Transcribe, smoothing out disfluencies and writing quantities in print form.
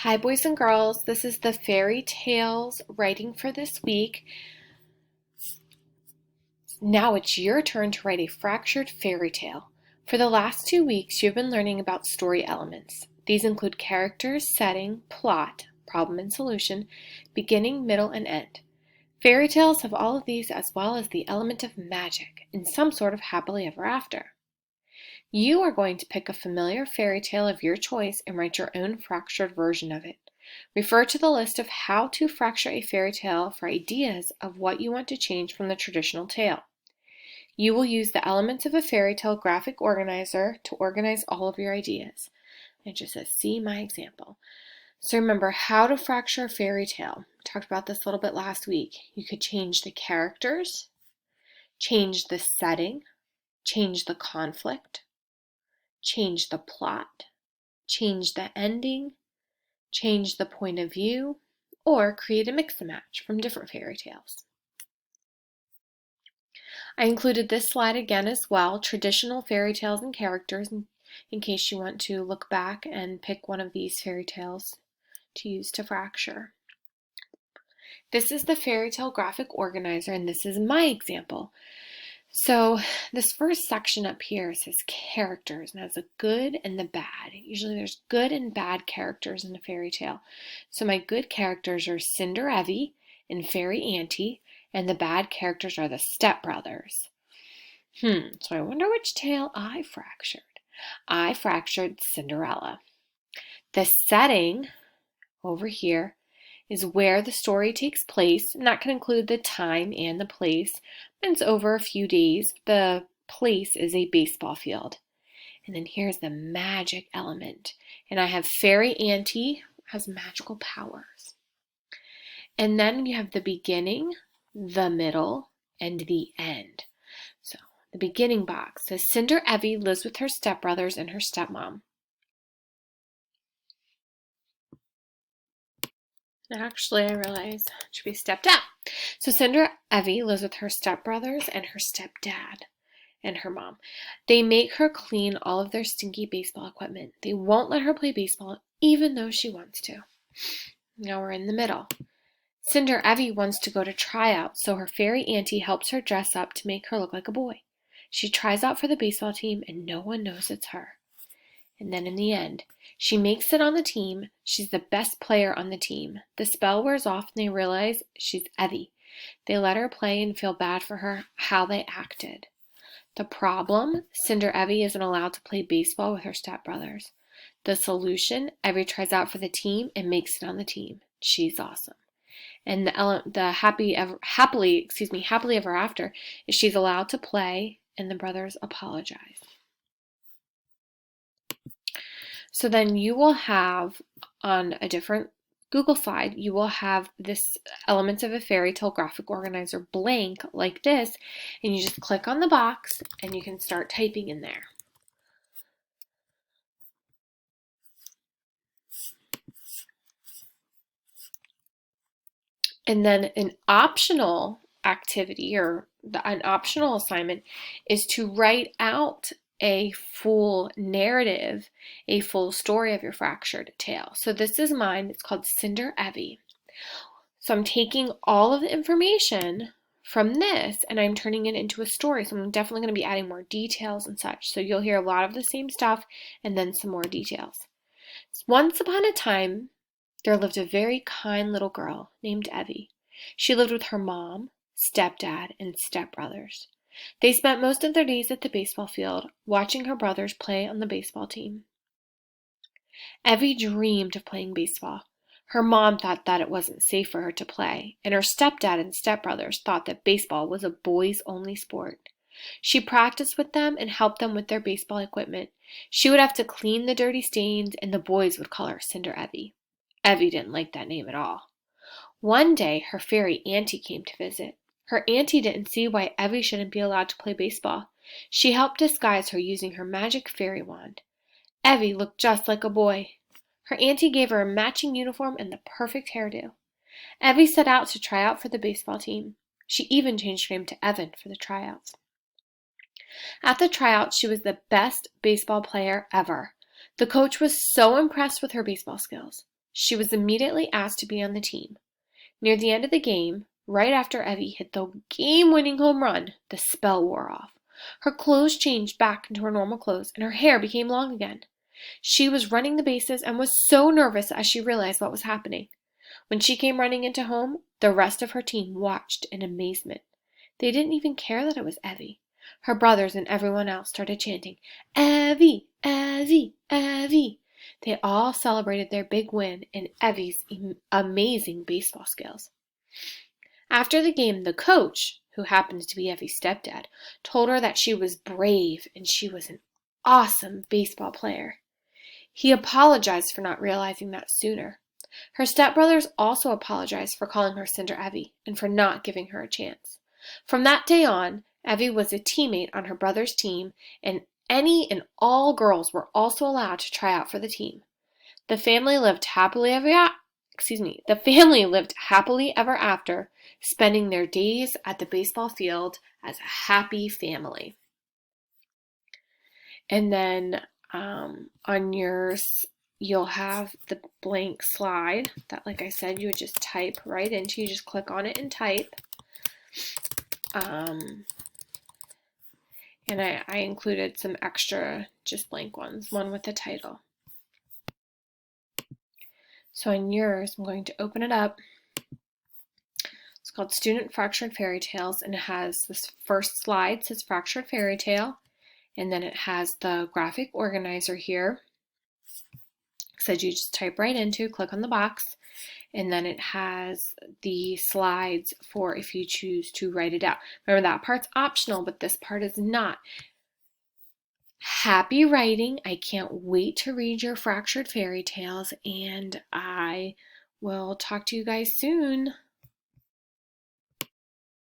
Hi, boys and girls. This is the Fairy Tales writing for this week. Now it's your turn to write a fractured fairy tale. For the last 2 weeks, you've been learning about story elements. These include characters, setting, plot, problem and solution, beginning, middle, and end. Fairy tales have all of these as well as the element of magic and some sort of happily ever after. You are going to pick a familiar fairy tale of your choice and write your own fractured version of it. Refer to the list of how to fracture a fairy tale for ideas of what you want to change from the traditional tale. You will use the elements of a fairy tale graphic organizer to organize all of your ideas. It just says, see my example. So remember how to fracture a fairy tale. We talked about this a little bit last week. You could change the characters, change the setting, change the conflict, change the plot, change the ending, change the point of view, or create a mix and match from different fairy tales. I included this slide again as well, traditional fairy tales and characters, in case you want to look back and pick one of these fairy tales to use to fracture. This is the fairy tale graphic organizer, and this is my example. So this first section up here says characters, and has the good and the bad. Usually there's good and bad characters in a fairy tale. So my good characters are Cinderevy and Fairy Auntie, and the bad characters are the stepbrothers. So I wonder which tale I fractured. I fractured Cinderella. The setting over here is where the story takes place, and that can include the time and the place. It's over a few days. The place is a baseball field. And then here's the magic element. And I have Fairy Auntie has magical powers. And then you have the beginning, the middle, and the end. So the beginning box says Cinderevy lives with her stepbrothers and her stepmom. Actually, I realize it should be stepdad. So Cinderevy lives with her stepbrothers and her stepdad and her mom. They make her clean all of their stinky baseball equipment. They won't let her play baseball even though she wants to. Now we're in the middle. Cinderevy wants to go to tryouts, so her fairy auntie helps her dress up to make her look like a boy. She tries out for the baseball team and no one knows it's her. And then in the end, she makes it on the team. She's the best player on the team. The spell wears off and they realize she's Evie. They let her play and feel bad for her how they acted. The problem, Cinderevy isn't allowed to play baseball with her stepbrothers. The solution, Evie tries out for the team and makes it on the team. She's awesome. And the happily ever after is she's allowed to play and the brothers apologize. So then you will have on a different Google slide, you will have this elements of a fairy tale graphic organizer blank like this, and you just click on the box and you can start typing in there. And then an optional activity or an optional assignment is to write out a full narrative, a full story of your fractured tale. So this is mine. It's called Cinderevy. So I'm taking all of the information from this and I'm turning it into a story. So I'm definitely going to be adding more details and such. So you'll hear a lot of the same stuff and then some more details. Once upon a time, there lived a very kind little girl named Evie. She lived with her mom, stepdad, and stepbrothers. They spent most of their days at the baseball field, watching her brothers play on the baseball team. Evie dreamed of playing baseball. Her mom thought that it wasn't safe for her to play, and her stepdad and stepbrothers thought that baseball was a boys-only sport. She practiced with them and helped them with their baseball equipment. She would have to clean the dirty stains, and the boys would call her Cinderevy. Evie didn't like that name at all. One day, her fairy auntie came to visit. Her auntie didn't see why Evie shouldn't be allowed to play baseball. She helped disguise her using her magic fairy wand. Evie looked just like a boy. Her auntie gave her a matching uniform and the perfect hairdo. Evie set out to try out for the baseball team. She even changed her name to Evan for the tryouts. At the tryouts, she was the best baseball player ever. The coach was so impressed with her baseball skills. She was immediately asked to be on the team. Near the end of the game, right after Evie hit the game-winning home run, the spell wore off. Her clothes changed back into her normal clothes, and her hair became long again. She was running the bases and was so nervous as she realized what was happening. When she came running into home, the rest of her team watched in amazement. They didn't even care that it was Evie. Her brothers and everyone else started chanting, "Evie, Evie, Evie." They all celebrated their big win and Evie's amazing baseball skills. After the game, the coach, who happened to be Evie's stepdad, told her that she was brave and she was an awesome baseball player. He apologized for not realizing that sooner. Her stepbrothers also apologized for calling her Cinder Evie and for not giving her a chance. From that day on, Evie was a teammate on her brother's team, and any and all girls were also allowed to try out for the team. The family lived happily ever after, spending their days at the baseball field as a happy family. And then on yours, you'll have the blank slide that, like I said, you would just type right into. You just click on it and type. And I included some extra just blank ones, one with the title. So on yours, I'm going to open it up. It's called Student Fractured Fairy Tales, and it has this first slide says Fractured Fairy Tale, and then it has the graphic organizer here. So you just type right into, click on the box, and then it has the slides for if you choose to write it out. Remember, that part's optional, but this part is not. Happy writing. I can't wait to read your Fractured Fairy Tales, and I will talk to you guys soon.